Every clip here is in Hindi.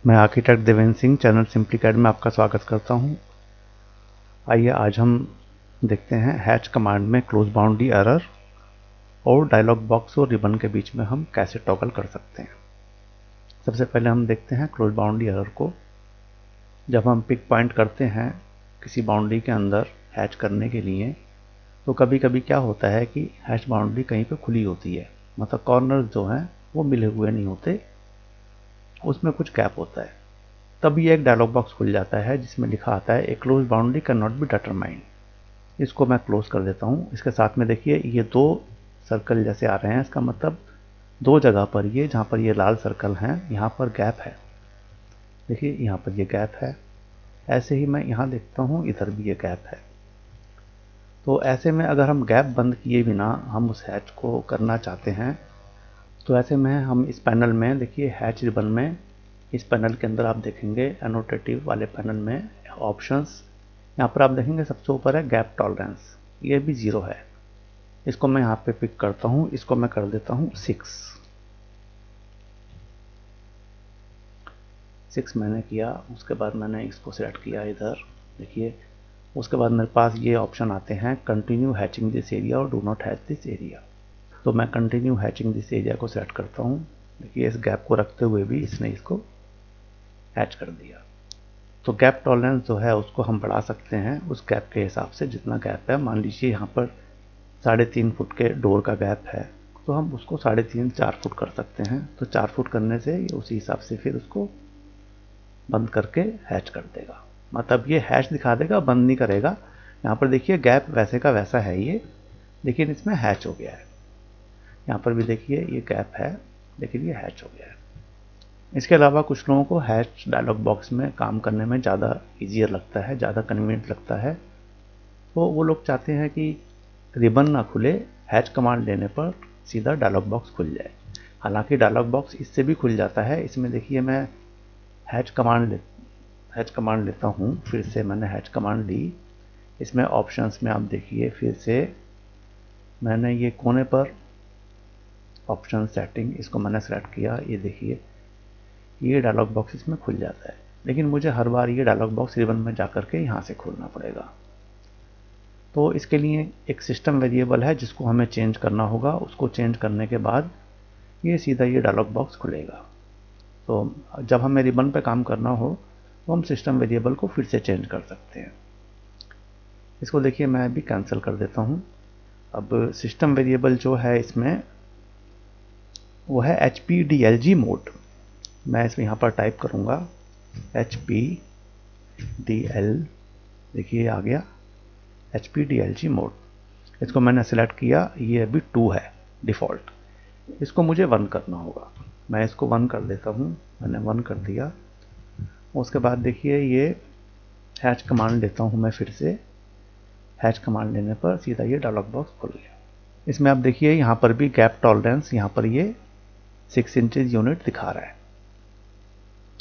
मैं आर्किटेक्ट देवेंद्र सिंह चैनल सिंप्लीकैड में आपका स्वागत करता हूं। आइए आज हम देखते हैं हैच कमांड में क्लोज बाउंड्री एरर और डायलॉग बॉक्स और रिबन के बीच में हम कैसे टॉगल कर सकते हैं। सबसे पहले हम देखते हैं क्लोज बाउंड्री एरर को। जब हम पिक पॉइंट करते हैं किसी बाउंड्री के अंदर हैच करने के लिए, तो कभी कभी क्या होता है कि हैच बाउंड्री कहीं पर खुली होती है, मतलब कॉर्नर जो हैं वो मिले हुए नहीं होते, उसमें कुछ गैप होता है। तब ये एक डायलॉग बॉक्स खुल जाता है जिसमें लिखा आता है a close boundary can not be determined. इसको मैं क्लोज कर देता हूँ। इसके साथ में देखिए ये दो सर्कल जैसे आ रहे हैं, इसका मतलब दो जगह पर ये जहाँ पर ये लाल सर्कल हैं यहाँ पर गैप है। देखिए यहाँ पर ये गैप है। ऐसे ही मैं यहाँ देखता हूँ, इधर भी ये गैप है। तो ऐसे में अगर हम गैप बंद किए बिना हम उस हैच को करना चाहते हैं, तो ऐसे में हम इस पैनल में देखिए हैच रिबन में, इस पैनल के अंदर आप देखेंगे एनोटेटिव वाले पैनल में ऑप्शंस, यहाँ पर आप देखेंगे सबसे ऊपर है गैप टॉलरेंस, ये भी 0 है। इसको मैं यहाँ पे पिक करता हूँ, इसको मैं कर देता हूँ 6 मैंने किया। उसके बाद मैंने इसको सेलेक्ट किया इधर, देखिए उसके बाद मेरे पास ये ऑप्शन आते हैं कंटिन्यू हैचिंग दिस एरिया और do not hatch this area. तो मैं कंटिन्यू हैचिंग दिस एरिया को सेलेक्ट करता हूँ। देखिए इस गैप को रखते हुए भी इसने इसको हैच कर दिया। तो गैप टॉलरेंस जो है उसको हम बढ़ा सकते हैं उस गैप के हिसाब से, जितना गैप है। मान लीजिए यहाँ पर 3.5 फुट के डोर का गैप है, तो हम उसको 3.5-4 फुट कर सकते हैं। तो 4 फुट करने से ये उसी हिसाब से फिर उसको बंद करके हैच कर देगा, मतलब ये हैच दिखा देगा, बंद नहीं करेगा। यहाँ पर देखिए गैप वैसे का वैसा है ये, लेकिन इसमें हैच हो गया है। यहाँ पर भी देखिए ये गैप है, लेकिन ये हैच हो गया है। इसके अलावा कुछ लोगों को हैच डायलॉग बॉक्स में काम करने में ज़्यादा ईजियर लगता है, ज़्यादा कन्वीनियंट लगता है। तो वो लोग चाहते हैं कि रिबन ना खुले, हैच कमांड लेने पर सीधा डायलॉग बॉक्स खुल जाए। हालांकि डायलॉग बॉक्स इससे भी खुल जाता है। इसमें देखिए मैं हैच कमांड लेता हूँ, फिर से मैंने हैच कमांड ली। इसमें ऑप्शंस में आप देखिए फिर से मैंने ये कोने पर ऑप्शन सेटिंग, इसको मैंने सेलेक्ट किया। ये देखिए ये डायलॉग बॉक्स इसमें खुल जाता है, लेकिन मुझे हर बार ये डायलॉग बॉक्स रिबन में जाकर के यहाँ से खोलना पड़ेगा। तो इसके लिए एक सिस्टम वेरिएबल है जिसको हमें चेंज करना होगा। उसको चेंज करने के बाद ये सीधा ये डायलॉग बॉक्स खुलेगा। तो जब हमें रिबन पे काम करना हो तो हम सिस्टम वेरिएबल को फिर से चेंज कर सकते हैं। इसको देखिए मैं अभी कैंसिल कर देता हूँ। अब सिस्टम वेरिएबल जो है इसमें वो है HPDLG मोड। मैं इसमें यहाँ पर टाइप करूँगा HPDL, देखिए आ गया HPDLG मोड। इसको मैंने सेलेक्ट किया, ये अभी 2 है डिफ़ॉल्ट। इसको मुझे 1 करना होगा। मैं इसको 1 कर देता हूँ, मैंने 1 कर दिया। उसके बाद देखिए ये हैच कमांड लेता हूँ मैं फिर से। हैच कमांड लेने पर सीधा ये डायलॉग बॉक्स खुल गया। इसमें आप देखिए यहाँ पर भी गैप टॉलरेंस, यहाँ पर ये 6 इंचेस यूनिट दिखा रहा है।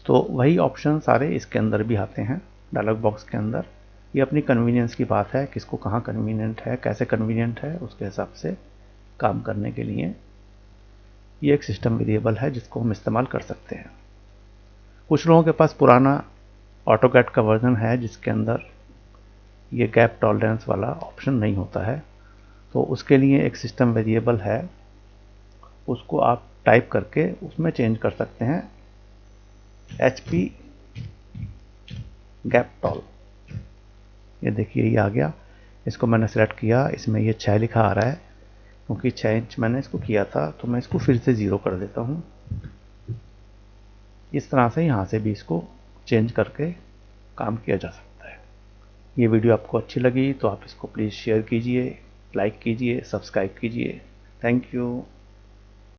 तो वही ऑप्शन सारे इसके अंदर भी आते हैं डायलॉग बॉक्स के अंदर। ये अपनी कन्वीनियंस की बात है, किसको कहाँ कन्वीनियंट है, कैसे कन्वीनियंट है, उसके हिसाब से काम करने के लिए ये एक सिस्टम वेरिएबल है जिसको हम इस्तेमाल कर सकते हैं। कुछ लोगों के पास पुराना ऑटोकैड का वर्जन है जिसके अंदर ये गैप टॉलरेंस वाला ऑप्शन नहीं होता है, तो उसके लिए एक सिस्टम वेरिएबल है, उसको आप टाइप करके उसमें चेंज कर सकते हैं HP गैप टॉल। ये देखिए ये आ गया। इसको मैंने सेलेक्ट किया, इसमें ये 6 लिखा आ रहा है क्योंकि 6 इंच मैंने इसको किया था। तो मैं इसको फिर से 0 कर देता हूँ। इस तरह से यहाँ से भी इसको चेंज करके काम किया जा सकता है। ये वीडियो आपको अच्छी लगी तो आप इसको प्लीज़ शेयर कीजिए, लाइक कीजिए, सब्सक्राइब कीजिए। Thank you.